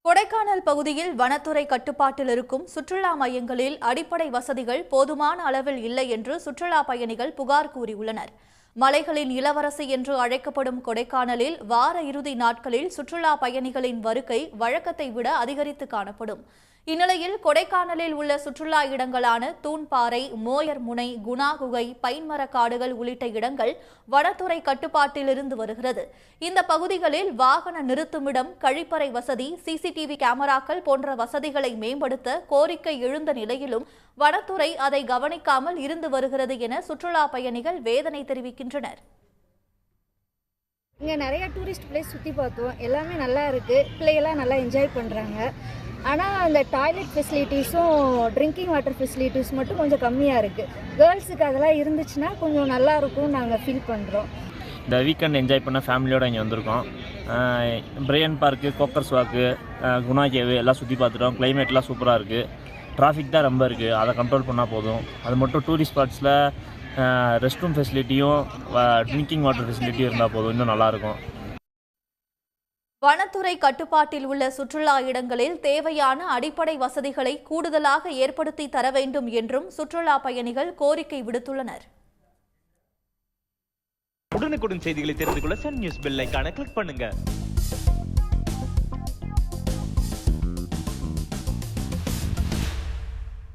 கொடைக்கானல் பகுதியில் வனத்துறை கட்டுப்பாட்டில் இருக்கும் சுற்றுலா மையங்களில் அடிப்படை வசதிகள் போதுமான அளவில் இல்லை என்று சுற்றுலா பயணிகள் புகார் கூறியுள்ளனர். மலைகளின் இளவரசி என்று அழைக்கப்படும் கொடைக்கானலில் வார இறுதி நாட்களில் சுற்றுலா பயணிகளின் வருகை வழக்கத்தை விட அதிகரித்து காணப்படும். இந்நிலையில் கொடைக்கானலில் உள்ள சுற்றுலா இடங்களான தூண்பாறை, மோயர் முனை, குணா குகை, பைன்மரக்காடுகள் உள்ளிட்ட இடங்கள் வனத்துறை கட்டுப்பாட்டில் இருந்து வருகிறது. இந்த பகுதிகளில் வாகன நிறுத்துமிடம், கழிப்பறை வசதி, சிசிடிவி கேமராக்கள் போன்ற வசதிகளை மேம்படுத்த கோரிக்கை எழுந்த நிலையிலும் வனத்துறை அதை கவனிக்காமல் இருந்து வருகிறது என சுற்றுலா பயணிகள் வேதனை தெரிவிக்கின்றனர். இங்கே நிறைய டூரிஸ்ட் பிளேஸ் சுற்றி பார்த்தோம். எல்லாமே நல்லா இருக்குது. பிள்ளைகள்லாம் நல்லா என்ஜாய் பண்ணுறாங்க. ஆனால் அந்த டாய்லெட் ஃபெசிலிட்டிஸும் ட்ரிங்கிங் வாட்டர் ஃபெசிலிட்டிஸ் மட்டும் கொஞ்சம் கம்மியாக இருக்குது. கேர்ள்ஸுக்கு அதெல்லாம் இருந்துச்சுன்னா கொஞ்சம் நல்லா இருக்கும்னு நாங்கள் ஃபீல் பண்ணுறோம். இந்த வீக்கெண்ட் என்ஜாய் பண்ண ஃபேமிலியோடு இங்கே வந்திருக்கோம். பிரையன் பார்க்கு, கோக்கர்ஸ் வாக்கு, குணா கேவு எல்லாம் சுற்றி பார்த்துட்டோம். கிளைமேட்லாம் சூப்பராக இருக்குது. டிராஃபிக் தான் ரொம்ப இருக்குது. அதை கண்ட்ரோல் பண்ணால் போதும். அது மட்டும் டூரிஸ்ட் ஸ்பாட்ஸில் ரெஸ்ட் ரூம் ஃபெசிலிட்டியும் ட்ரிங்கிங் வாட்டர் ஃபெசிலிட்டியும் இருந்தால் போதும், இன்னும் நல்லாயிருக்கும். வனத்துறை கட்டுப்பாட்டில் உள்ள சுற்றுலா இடங்களில் தேவையான அடிப்படை வசதிகளை கூடுதலாக ஏற்படுத்தி தர வேண்டும் என்றும் சுற்றுலா பயணிகள் கோரிக்கை விடுத்துள்ளனர். உடனுக்குடன் செய்திகளை தெரிந்து கொள்ள சன் நியூஸ் பெல் ஐகானை கிளிக் பண்ணுங்க.